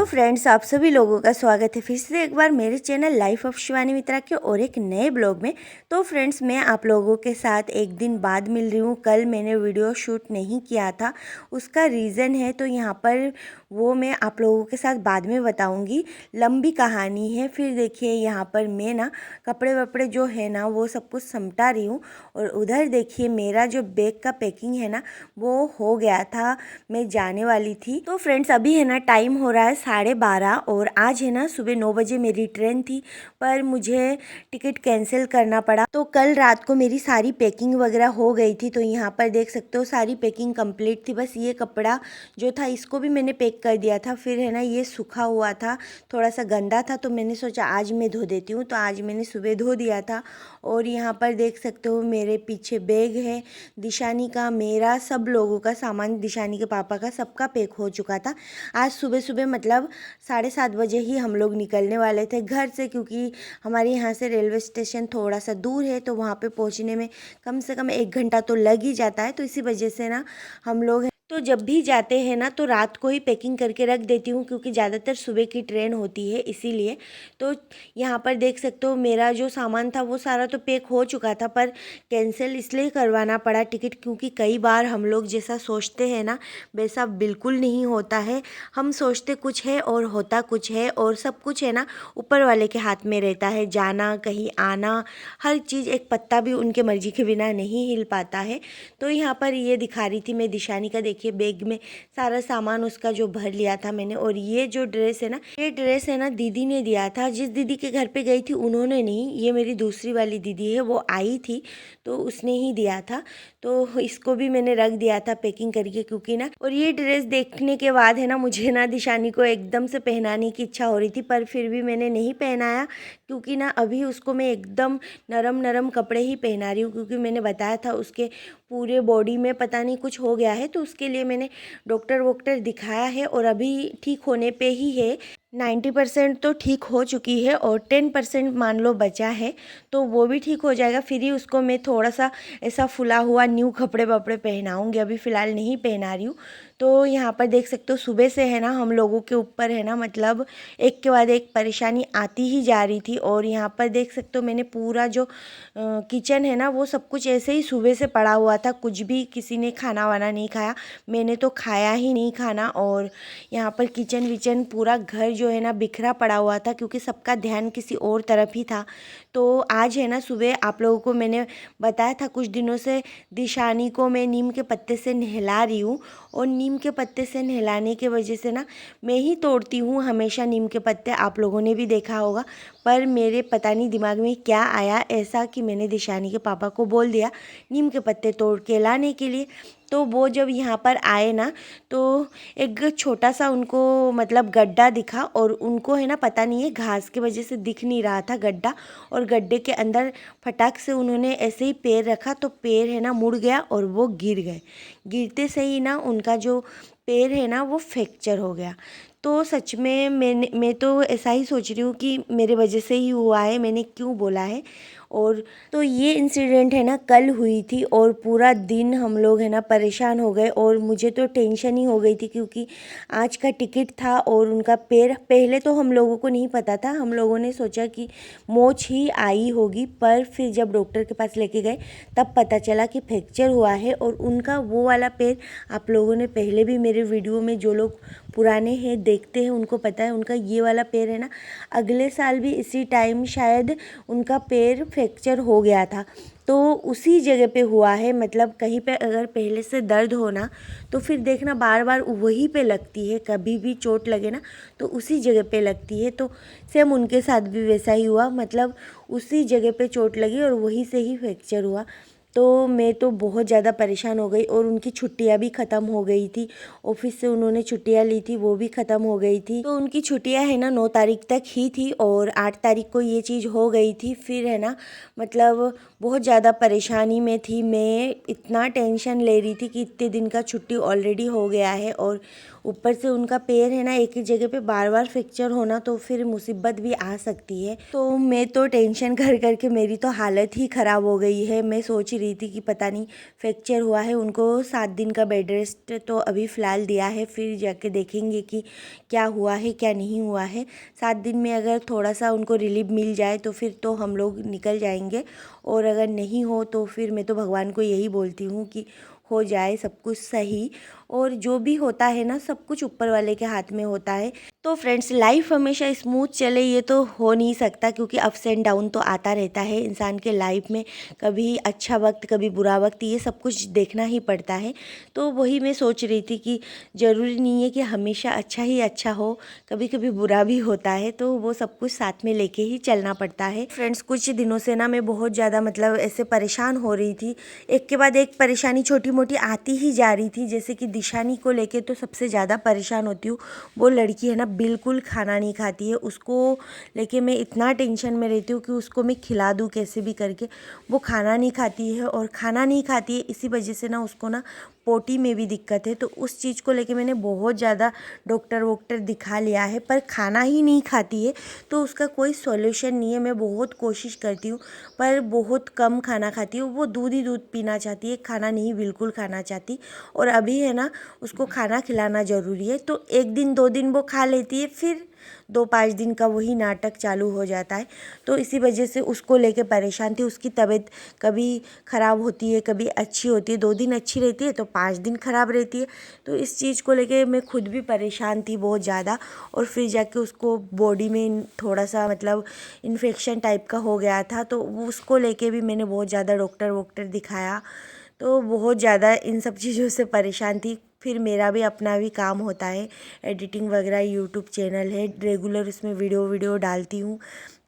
Friends, आप सभी लोगों का स्वागत है फिर से एक बार मेरे चैनल लाइफ ऑफ शिवानी मित्रा के और एक नए ब्लॉग में। तो फ्रेंड्स, मैं आप लोगों के साथ एक दिन बाद मिल रही हूँ। कल मैंने वीडियो शूट नहीं किया था, उसका रीज़न है तो यहाँ पर वो मैं आप लोगों के साथ बाद में बताऊँगी। लंबी कहानी है। फिर देखिए यहाँ पर मैं ना कपड़े वपड़े जो है ना वो सब कुछ समटा रही हूँ, और उधर देखिए मेरा जो बैग का पैकिंग है ना वो हो गया था, मैं जाने वाली थी। तो फ्रेंड्स, अभी है ना टाइम हो रहा है 12:30 और आज है ना सुबह 9 बजे मेरी ट्रेन थी, पर मुझे टिकट कैंसिल करना पड़ा। तो कल रात को मेरी सारी पैकिंग वगैरह हो गई थी। तो यहाँ पर देख सकते हो सारी पैकिंग कंप्लीट थी। बस ये कपड़ा जो था इसको भी मैंने पैक कर दिया था। फिर है ना ये सूखा हुआ था, थोड़ा सा गंदा था, तो मैंने सोचा आज मैं धो देती हूँ। तो आज मैंने सुबह धो दिया था। और यहाँ पर देख सकते हो मेरे पीछे बैग है, दिशानी का, मेरा, सब लोगों का सामान, दिशानी के पापा का, सबका पैक हो चुका था। आज सुबह सुबह मतलब 7:30 बजे ही हम लोग निकलने वाले थे घर से, क्योंकि हमारे यहाँ से रेलवे स्टेशन थोड़ा सा दूर है, तो वहाँ पे पहुँचने में कम से कम 1 घंटा तो लग ही जाता है। तो इसी वजह से ना हम लोग तो जब भी जाते हैं ना तो रात को ही पैकिंग करके रख देती हूँ, क्योंकि ज़्यादातर सुबह की ट्रेन होती है इसीलिए। तो यहाँ पर देख सकते हो मेरा जो सामान था वो सारा तो पैक हो चुका था, पर कैंसिल इसलिए करवाना पड़ा टिकट, क्योंकि कई बार हम लोग जैसा सोचते हैं ना वैसा बिल्कुल नहीं होता है। हम सोचते कुछ है और होता कुछ है, और सब कुछ है ना ऊपर वाले के हाथ में रहता है। जाना, कहीं आना, हर चीज़, एक पत्ता भी उनके मर्जी के बिना नहीं हिल पाता है। तो यहाँ पर ये दिखा रही थी मैं दिशानी का, देखिए बैग में सारा सामान उसका जो भर लिया था मैंने। और ये जो ड्रेस है ना, ये ड्रेस है ना दीदी ने दिया था। जिस दीदी के घर पे गई थी उन्होंने नहीं, ये मेरी दूसरी वाली दीदी है, वो आई थी तो उसने ही दिया था। तो इसको भी मैंने रख दिया था पैकिंग करके, क्योंकि ना, और ये ड्रेस देखने के बाद है ना मुझे ना दिशानी को एकदम से पहनाने की इच्छा हो रही थी, पर फिर भी मैंने नहीं पहनाया, क्योंकि ना अभी उसको मैं एकदम नरम नरम कपड़े ही पहना रही हूँ। क्योंकि मैंने बताया था उसके पूरे बॉडी में पता नहीं कुछ हो गया है, तो उसके लिए मैंने डॉक्टर वॉक्टर दिखाया है, और अभी ठीक होने पे ही है। 90% तो ठीक हो चुकी है और 10% मान लो बचा है, तो वो भी ठीक हो जाएगा। फिर ही उसको मैं थोड़ा सा ऐसा फुला हुआ न्यू कपड़े वपड़े पहनाऊँगी, अभी फ़िलहाल नहीं पहना रही हूँ। तो यहाँ पर देख सकते हो सुबह से है ना हम लोगों के ऊपर है ना मतलब एक के बाद एक परेशानी आती ही जा रही थी। और यहाँ पर देख सकते हो मैंने पूरा जो किचन है ना वो सब कुछ ऐसे ही सुबह से पड़ा हुआ था, कुछ भी किसी ने खाना वाना नहीं खाया, मैंने तो खाया ही नहीं खाना। और यहाँ पर किचन विचन पूरा घर जो है ना बिखरा पड़ा हुआ था, क्योंकि सबका ध्यान किसी और तरफ ही था। तो आज है ना सुबह आप लोगों को मैंने बताया था कुछ दिनों से दिशानी को मैं नीम के पत्ते से नहला रही हूँ, और नीम के पत्ते से नहलाने के वजह से ना मैं ही तोड़ती हूँ हमेशा नीम के पत्ते, आप लोगों ने भी देखा होगा। पर मेरे पता नहीं दिमाग में क्या आया ऐसा कि मैंने दिशानी के पापा को बोल दिया नीम के पत्ते तोड़ के लाने के लिए। तो वो जब यहाँ पर आए ना तो एक छोटा सा उनको मतलब गड्ढा दिखा, और उनको है ना पता नहीं है घास की वजह से दिख नहीं रहा था गड्ढा, और गड्ढे के अंदर फटाक से उन्होंने ऐसे ही पैर रखा तो पैर है ना मुड़ गया और वो गिर गए। गिरते से ही ना उनका जो पैर है ना वो फ्रैक्चर हो गया। तो सच में मैं तो ऐसा ही सोच रही हूँ कि मेरे वजह से ही हुआ है, मैंने क्यों बोला है। और तो ये इंसिडेंट है ना कल हुई थी, और पूरा दिन हम लोग है ना परेशान हो गए, और मुझे तो टेंशन ही हो गई थी, क्योंकि आज का टिकट था। और उनका पैर पहले तो हम लोगों को नहीं पता था, हम लोगों ने सोचा कि मोच ही आई होगी, पर फिर जब डॉक्टर के पास लेके गए तब पता चला कि फ्रैक्चर हुआ है। और उनका वो वाला पैर आप लोगों ने पहले भी मेरे वीडियो में, जो लोग पुराने हैं देखते हैं उनको पता है, उनका ये वाला पैर है ना अगले साल भी इसी टाइम शायद उनका पैर फ्रैक्चर हो गया था। तो उसी जगह पे हुआ है, मतलब कहीं पे अगर पहले से दर्द हो ना तो फिर देखना बार बार वहीं पे लगती है, कभी भी चोट लगे ना तो उसी जगह पे लगती है। तो सेम उनके साथ भी वैसा ही हुआ, मतलब उसी जगह पे चोट लगी और वहीं से ही फ्रैक्चर हुआ। तो मैं तो बहुत ज़्यादा परेशान हो गई, और उनकी छुट्टियां भी ख़त्म हो गई थी, ऑफिस से उन्होंने छुट्टियां ली थी वो भी ख़त्म हो गई थी। तो उनकी छुट्टियां है ना 9 तारीख तक ही थी, और 8 तारीख को ये चीज़ हो गई थी। फिर है ना मतलब बहुत ज़्यादा परेशानी में थी मैं, इतना टेंशन ले रही थी कि इतने दिन का छुट्टी ऑलरेडी हो गया है, और ऊपर से उनका पैर है ना एक ही जगह पे बार बार फ्रैक्चर होना तो फिर मुसीबत भी आ सकती है। तो मैं तो टेंशन कर करके मेरी तो हालत ही ख़राब हो गई है। मैं सोच रही थी कि पता नहीं फ्रैक्चर हुआ है, उनको 7 दिन का बेड रेस्ट तो अभी फ़िलहाल दिया है, फिर जाके देखेंगे कि क्या हुआ है क्या नहीं हुआ है। 7 दिन में अगर थोड़ा सा उनको रिलीफ मिल जाए तो फिर तो हम लोग निकल जाएंगे, और अगर नहीं हो तो फिर मैं तो भगवान को यही बोलती हूँ कि हो जाए सब कुछ सही। और जो भी होता है ना सब कुछ ऊपर वाले के हाथ में होता है। तो फ्रेंड्स लाइफ हमेशा स्मूथ चले ये तो हो नहीं सकता, क्योंकि अप्स एंड डाउन तो आता रहता है इंसान के लाइफ में। कभी अच्छा वक्त कभी बुरा वक्त, ये सब कुछ देखना ही पड़ता है। तो वही मैं सोच रही थी कि ज़रूरी नहीं है कि हमेशा अच्छा ही अच्छा हो, कभी कभी बुरा भी होता है, तो वो सब कुछ साथ में लेके ही चलना पड़ता है। फ्रेंड्स कुछ दिनों से ना मैं बहुत ज़्यादा मतलब ऐसे परेशान हो रही थी, एक के बाद एक परेशानी छोटी मोटी आती ही जा रही थी। जैसे कि दिशानी को लेके तो सबसे ज़्यादा परेशान होती हूँ। वो लड़की है ना बिल्कुल खाना नहीं खाती है, उसको लेके मैं इतना टेंशन में रहती हूँ कि उसको मैं खिला दूँ कैसे भी करके। वो खाना नहीं खाती है, और खाना नहीं खाती है इसी वजह से ना उसको ना पोटी में भी दिक्कत है। तो उस चीज़ को लेके मैंने बहुत ज़्यादा डॉक्टर वॉक्टर दिखा लिया है, पर खाना ही नहीं खाती है तो उसका कोई सॉल्यूशन नहीं है। मैं बहुत कोशिश करती हूँ पर बहुत कम खाना खाती है। वो दूध ही दूध पीना चाहती है, खाना नहीं बिल्कुल खाना चाहती। और अभी है ना उसको खाना खिलाना ज़रूरी है, तो 1 दिन 2 दिन वो खा लेती है, फिर 2-5 दिन का वही नाटक चालू हो जाता है। तो इसी वजह से उसको लेके परेशान थी। उसकी तबीयत कभी ख़राब होती है कभी अच्छी होती है, 2 दिन अच्छी रहती है तो 5 दिन ख़राब रहती है। तो इस चीज़ को लेके मैं खुद भी परेशान थी बहुत ज़्यादा। और फिर जाके उसको बॉडी में थोड़ा सा मतलब इन्फेक्शन टाइप का हो गया था, तो उसको लेके भी मैंने बहुत ज़्यादा डॉक्टर वॉक्टर दिखाया। तो बहुत ज़्यादा इन सब चीज़ों से परेशान थी। फिर मेरा भी अपना भी काम होता है, एडिटिंग वगैरह, यूट्यूब चैनल है, रेगुलर उसमें वीडियो डालती हूँ।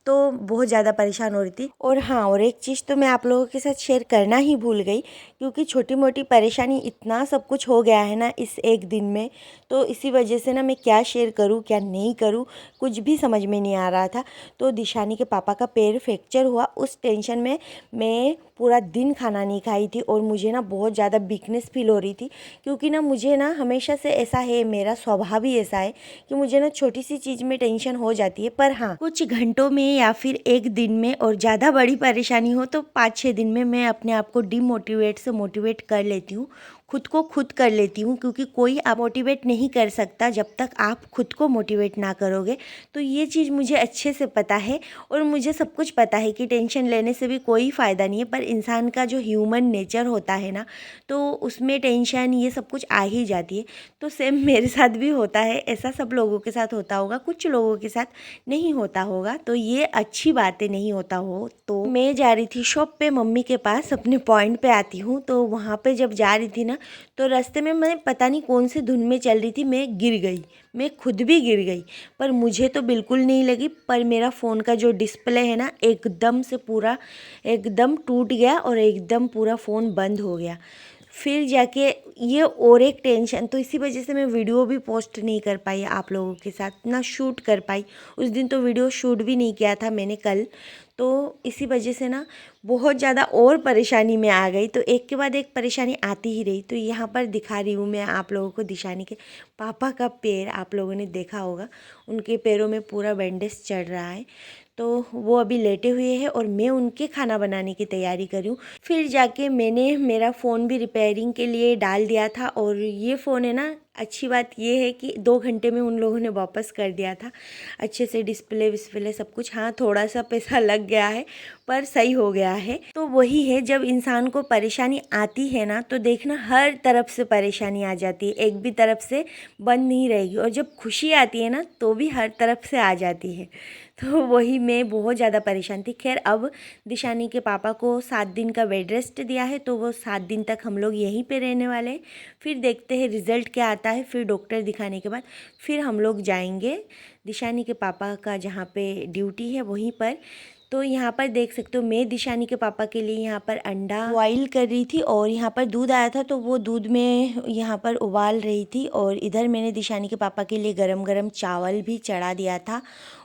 तो बहुत ज़्यादा परेशान हो रही थी। और हाँ, और एक चीज़ तो मैं आप लोगों के साथ शेयर करना ही भूल गई, क्योंकि छोटी मोटी परेशानी इतना सब कुछ हो गया है ना इस एक दिन में, तो इसी वजह से ना मैं क्या शेयर करूँ क्या नहीं करूँ कुछ भी समझ में नहीं आ रहा था। तो दिशानी के पापा का पैर फ्रैक्चर हुआ, उस टेंशन में मैं पूरा दिन खाना नहीं खाई थी, और मुझे ना बहुत ज़्यादा वीकनेस फील हो रही थी। क्योंकि ना मुझे ना हमेशा से ऐसा है, मेरा स्वभाव ही ऐसा है कि मुझे ना छोटी सी चीज़ में टेंशन हो जाती है। पर हाँ, कुछ घंटों में या फिर एक दिन में, और ज़्यादा बड़ी परेशानी हो तो 5-6 दिन में मैं अपने आप को डिमोटिवेट से मोटिवेट कर लेती हूँ, खुद को खुद कर लेती हूँ। क्योंकि कोई आप मोटिवेट नहीं कर सकता जब तक आप खुद को मोटिवेट ना करोगे। तो ये चीज़ मुझे अच्छे से पता है, और मुझे सब कुछ पता है कि टेंशन लेने से भी कोई फ़ायदा नहीं है। पर इंसान का जो ह्यूमन नेचर होता है ना, तो उसमें टेंशन ये सब कुछ आ ही जाती है। तो सेम मेरे साथ भी होता है, ऐसा सब लोगों के साथ होता होगा, कुछ लोगों के साथ नहीं होता होगा, तो ये अच्छी बात है नहीं होता हो। तो मैं जा रही थी शॉप पे मम्मी के पास, अपने पॉइंट पे आती हूँ, तो वहाँ पे जब जा रही थी ना तो रास्ते में मैं पता नहीं कौन सी धुन में चल रही थी, मैं गिर गई, मैं खुद भी गिर गई। पर मुझे तो बिल्कुल नहीं लगी, पर मेरा फ़ोन का जो डिस्प्ले है ना एकदम से पूरा एकदम टूट गया, और एकदम पूरा फ़ोन बंद हो गया। फिर जाके ये और एक टेंशन, तो इसी वजह से मैं वीडियो भी पोस्ट नहीं कर पाई आप लोगों के साथ, ना शूट कर पाई। उस दिन तो वीडियो शूट भी नहीं किया था मैंने कल। तो इसी वजह से ना बहुत ज़्यादा और परेशानी में आ गई, तो एक के बाद एक परेशानी आती ही रही। तो यहाँ पर दिखा रही हूँ मैं आप लोगों को दिशानी के पापा का पैर, आप लोगों ने देखा होगा उनके पैरों में पूरा बैंडेज चढ़ रहा है। तो वो अभी लेटे हुए हैं और मैं उनके खाना बनाने की तैयारी कर रही हूँ। फिर जाके मैंने मेरा फ़ोन भी रिपेयरिंग के लिए डाल दिया था, और ये फ़ोन है ना, अच्छी बात ये है कि 2 घंटे में उन लोगों ने वापस कर दिया था अच्छे से, डिस्प्ले विस्प्ले सब कुछ। हाँ, थोड़ा सा पैसा लग गया है पर सही हो गया है। तो वही है, जब इंसान को परेशानी आती है ना तो देखना हर तरफ से परेशानी आ जाती है, एक भी तरफ से बंद नहीं रहेगी। और जब खुशी आती है ना तो भी हर तरफ से आ जाती है। तो वही मैं बहुत ज़्यादा परेशान थी। खैर अब दिशानी के पापा को 7 दिन का बेड रेस्ट दिया है, तो वो 7 दिन तक हम लोग यहीं पे रहने वाले हैं। फिर देखते हैं रिज़ल्ट क्या आता है, फिर डॉक्टर दिखाने के बाद फिर हम लोग जाएंगे दिशानी के पापा का जहाँ पे ड्यूटी है वहीं पर। तो यहाँ पर देख सकते हो मैं दिशानी के पापा के लिए यहाँ पर अंडा बॉईल कर रही थी, और यहाँ पर दूध आया था तो वो दूध में यहाँ पर उबाल रही थी, और इधर मैंने दिशानी के पापा के लिए गरम गरम चावल भी चढ़ा दिया था।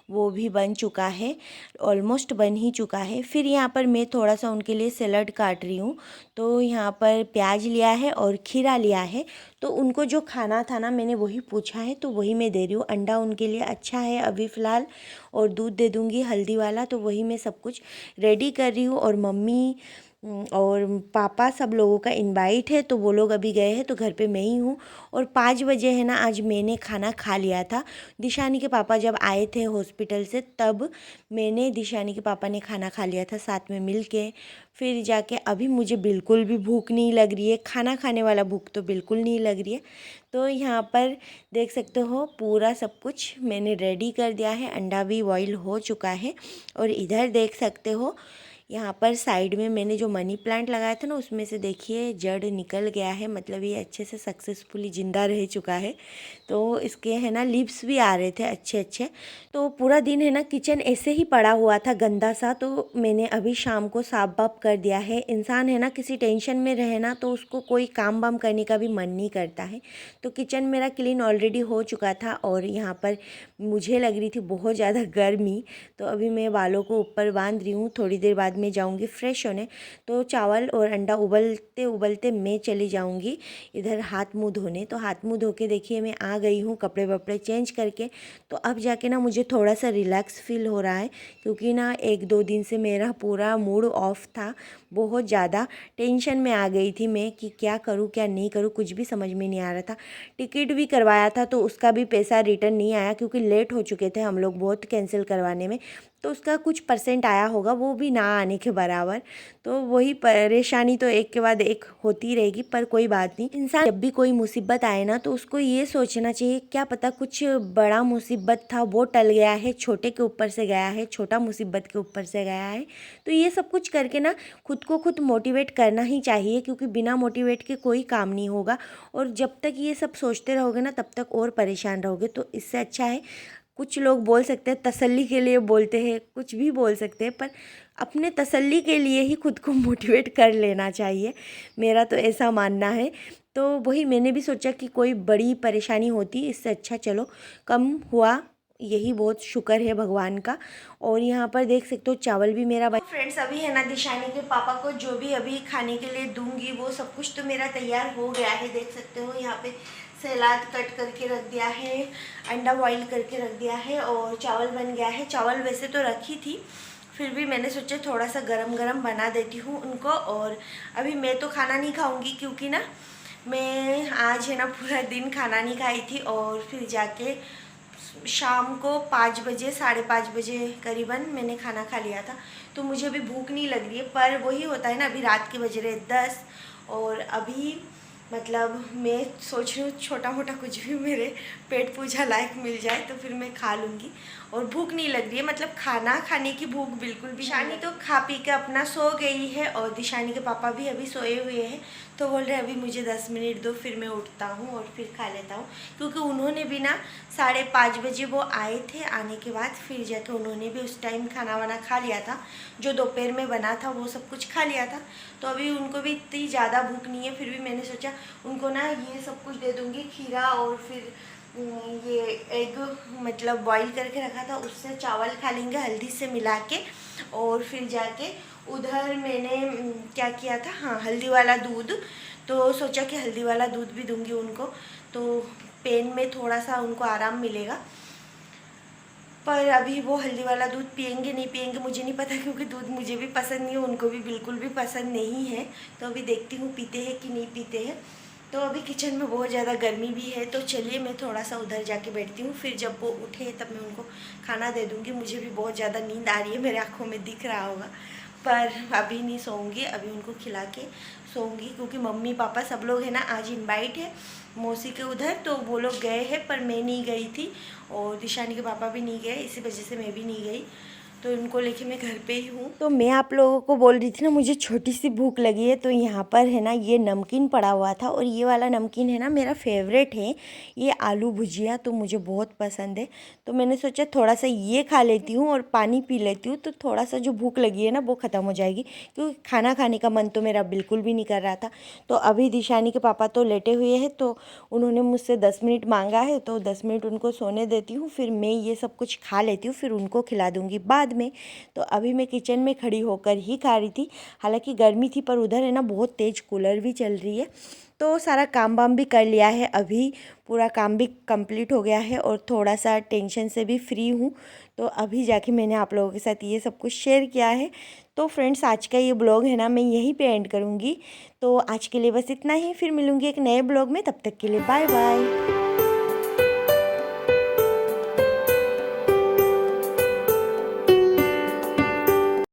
वो भी बन चुका है, ऑलमोस्ट बन ही चुका है। फिर यहाँ पर मैं थोड़ा सा उनके लिए सैलड काट रही हूँ। तो यहाँ पर प्याज लिया है और खीरा लिया है। तो उनको जो खाना था ना, मैंने वही पूछा है तो वही मैं दे रही हूँ। अंडा उनके लिए अच्छा है अभी फ़िलहाल, और दूध दे दूँगी हल्दी वाला। तो वही मैं सब कुछ रेडी कर रही हूँ। और मम्मी और पापा सब लोगों का इनवाइट है, तो वो लोग अभी गए हैं, तो घर पे मैं ही हूँ। और 5 बजे है ना, आज मैंने खाना खा लिया था। दिशानी के पापा जब आए थे हॉस्पिटल से, तब मैंने दिशानी के पापा ने खाना खा लिया था साथ में मिल के। फिर जाके अभी मुझे बिल्कुल भी भूख नहीं लग रही है, खाना खाने वाला भूख तो बिल्कुल नहीं लग रही है। तो यहाँ पर देख सकते हो पूरा सब कुछ मैंने रेडी कर दिया है। अंडा भी बॉईल हो चुका है। और इधर देख सकते हो, यहाँ पर साइड में मैंने जो मनी प्लांट लगाया था ना, उसमें से देखिए जड़ निकल गया है, मतलब ये अच्छे से सक्सेसफुली ज़िंदा रह चुका है। तो इसके है ना लीव्स भी आ रहे थे अच्छे अच्छे। तो पूरा दिन है ना किचन ऐसे ही पड़ा हुआ था गंदा सा, तो मैंने अभी शाम को साफ बाफ कर दिया है। इंसान है ना किसी टेंशन में रहे ना, तो उसको कोई काम वाम करने का भी मन नहीं करता है। तो किचन मेरा क्लीन ऑलरेडी हो चुका था। और यहाँ पर मुझे लग रही थी बहुत ज़्यादा गर्मी, तो अभी मैं बालों को ऊपर बांध रही हूँ। थोड़ी देर बाद मैं जाऊँगी फ्रेश होने। तो चावल और अंडा उबलते उबलते मैं चली जाऊँगी इधर हाथ मुँह धोने। तो हाथ मुँह धो के देखिए मैं आ गई हूँ कपड़े वपड़े चेंज करके। तो अब जाके ना मुझे थोड़ा सा रिलैक्स फील हो रहा है, क्योंकि ना 1-2 दिन से मेरा पूरा मूड ऑफ था। बहुत ज़्यादा टेंशन में आ गई थी मैं कि क्या करूँ क्या नहीं करूँ, कुछ भी समझ में नहीं आ रहा था। टिकट भी करवाया था तो उसका भी पैसा रिटर्न नहीं आया, क्योंकि लेट हो चुके थे हम लोग बहुत कैंसिल करवाने में। तो उसका कुछ % आया होगा, वो भी ना आने के बराबर। तो वही परेशानी तो एक के बाद एक होती रहेगी, पर कोई बात नहीं। इंसान जब भी कोई मुसीबत आए ना, तो उसको ये सोचना चाहिए क्या पता कुछ बड़ा मुसीबत था वो टल गया है, छोटे के ऊपर से गया है, छोटा मुसीबत के ऊपर से गया है। तो ये सब कुछ करके ना खुद को खुद मोटिवेट करना ही चाहिए, क्योंकि बिना मोटिवेट के कोई काम नहीं होगा। और जब तक ये सब सोचते रहोगे ना, तब तक और परेशान रहोगे। तो इससे अच्छा है, कुछ लोग बोल सकते हैं तसल्ली के लिए बोलते हैं, कुछ भी बोल सकते हैं, पर अपने तसल्ली के लिए ही खुद को मोटिवेट कर लेना चाहिए, मेरा तो ऐसा मानना है। तो वही मैंने भी सोचा कि कोई बड़ी परेशानी होती, इससे अच्छा चलो कम हुआ, यही बहुत शुक्र है भगवान का। और यहाँ पर देख सकते हो चावल भी मेरा फ्रेंड्स अभी है ना, दिशानी के पापा को जो भी अभी खाने के लिए दूंगी वो सब कुछ तो मेरा तैयार हो गया है। देख सकते हो यहाँ पे सलाद कट करके रख दिया है, अंडा बॉईल करके रख दिया है, और चावल बन गया है। चावल वैसे तो रखी थी, फिर भी मैंने सोचा थोड़ा सा गरम गरम बना देती हूँ उनको। और अभी मैं तो खाना नहीं खाऊंगी, क्योंकि ना मैं आज है ना पूरा दिन खाना नहीं खाई थी। और फिर जाके शाम को 5 बजे 5:30 बजे करीबन मैंने खाना खा लिया था। तो मुझे अभी भूख नहीं लग रही है, पर वही होता है ना, अभी रात के बज रहे 10, और अभी मतलब मैं सोच रही हूँ छोटा मोटा कुछ भी मेरे पेट पूजा लायक मिल जाए तो फिर मैं खा लूँगी। और भूख नहीं लग रही है, मतलब खाना खाने की भूख बिल्कुल भी। दिशानी तो खा पी के अपना सो गई है, और दिशानी के पापा भी अभी सोए हुए हैं। तो बोल रहे अभी मुझे 10 मिनट दो, फिर मैं उठता हूँ और फिर खा लेता हूँ। क्योंकि उन्होंने भी ना 5:30 बजे वो आए थे, आने के बाद फिर जाके उन्होंने भी उस टाइम खाना वाना खा लिया था, जो दोपहर में बना था वो सब कुछ खा लिया था। तो अभी उनको भी इतनी ज़्यादा भूख नहीं है, फिर भी मैंने सोचा उनको ना ये सब कुछ दे दूँगी, खीरा और फिर ये एग मतलब बॉईल करके रखा था, उससे चावल खा लेंगे हल्दी से मिला के। और फिर जाके उधर मैंने क्या किया था, हाँ हल्दी वाला दूध, तो सोचा कि हल्दी वाला दूध भी दूंगी उनको, तो पेन में थोड़ा सा उनको आराम मिलेगा। पर अभी वो हल्दी वाला दूध पियेंगे नहीं पियेंगे मुझे नहीं पता, क्योंकि दूध मुझे भी पसंद नहीं है, उनको भी बिल्कुल भी पसंद नहीं है। तो अभी देखती हूँ पीते हैं कि नहीं पीते हैं। तो अभी किचन में बहुत ज़्यादा गर्मी भी है, तो चलिए मैं थोड़ा सा उधर जाके बैठती हूँ, फिर जब वो उठे तब मैं उनको खाना दे दूँगी। मुझे भी बहुत ज़्यादा नींद आ रही है, मेरे आँखों में दिख रहा होगा, पर अभी नहीं सोऊंगी, अभी उनको खिला के सोऊंगी। क्योंकि मम्मी पापा सब लोग है ना, आज इनवाइट है मौसी के उधर, तो वो लोग गए हैं, पर मैं नहीं गई थी और दिशानी के पापा भी नहीं गए, इसी वजह से मैं भी नहीं गई। तो उनको लेके मैं घर पे ही हूँ। तो मैं आप लोगों को बोल रही थी ना, मुझे छोटी सी भूख लगी है। तो यहाँ पर है ना ये नमकीन पड़ा हुआ था, और ये वाला नमकीन है ना मेरा फेवरेट है, ये आलू भुजिया, तो मुझे बहुत पसंद है। तो मैंने सोचा थोड़ा सा ये खा लेती हूँ और पानी पी लेती हूँ, तो थोड़ा सा जो भूख लगी है ना वो ख़त्म हो जाएगी, क्योंकि खाना खाने का मन तो मेरा बिल्कुल भी नहीं कर रहा था। तो अभी दिशानी के पापा तो लेटे हुए हैं, तो उन्होंने मुझसे 10 मिनट मांगा है, तो 10 मिनट उनको सोने देती हूँ, फिर मैं ये सब कुछ खा लेती हूँ, फिर उनको खिला दूँगी बाद में। तो अभी मैं किचन में खड़ी होकर ही खा रही थी। हालांकि गर्मी थी, पर उधर है ना बहुत तेज़ कूलर भी चल रही है। तो सारा काम वाम भी कर लिया है, अभी पूरा काम भी कंप्लीट हो गया है और थोड़ा सा टेंशन से भी फ्री हूँ। तो अभी जाके मैंने आप लोगों के साथ ये सब कुछ शेयर किया है। तो फ्रेंड्स, आज का ये ब्लॉग है ना मैं यहीं पे एंड करूँगी। तो आज के लिए बस इतना ही, फिर मिलूँगी एक नए ब्लॉग में। तब तक के लिए बाय बाय।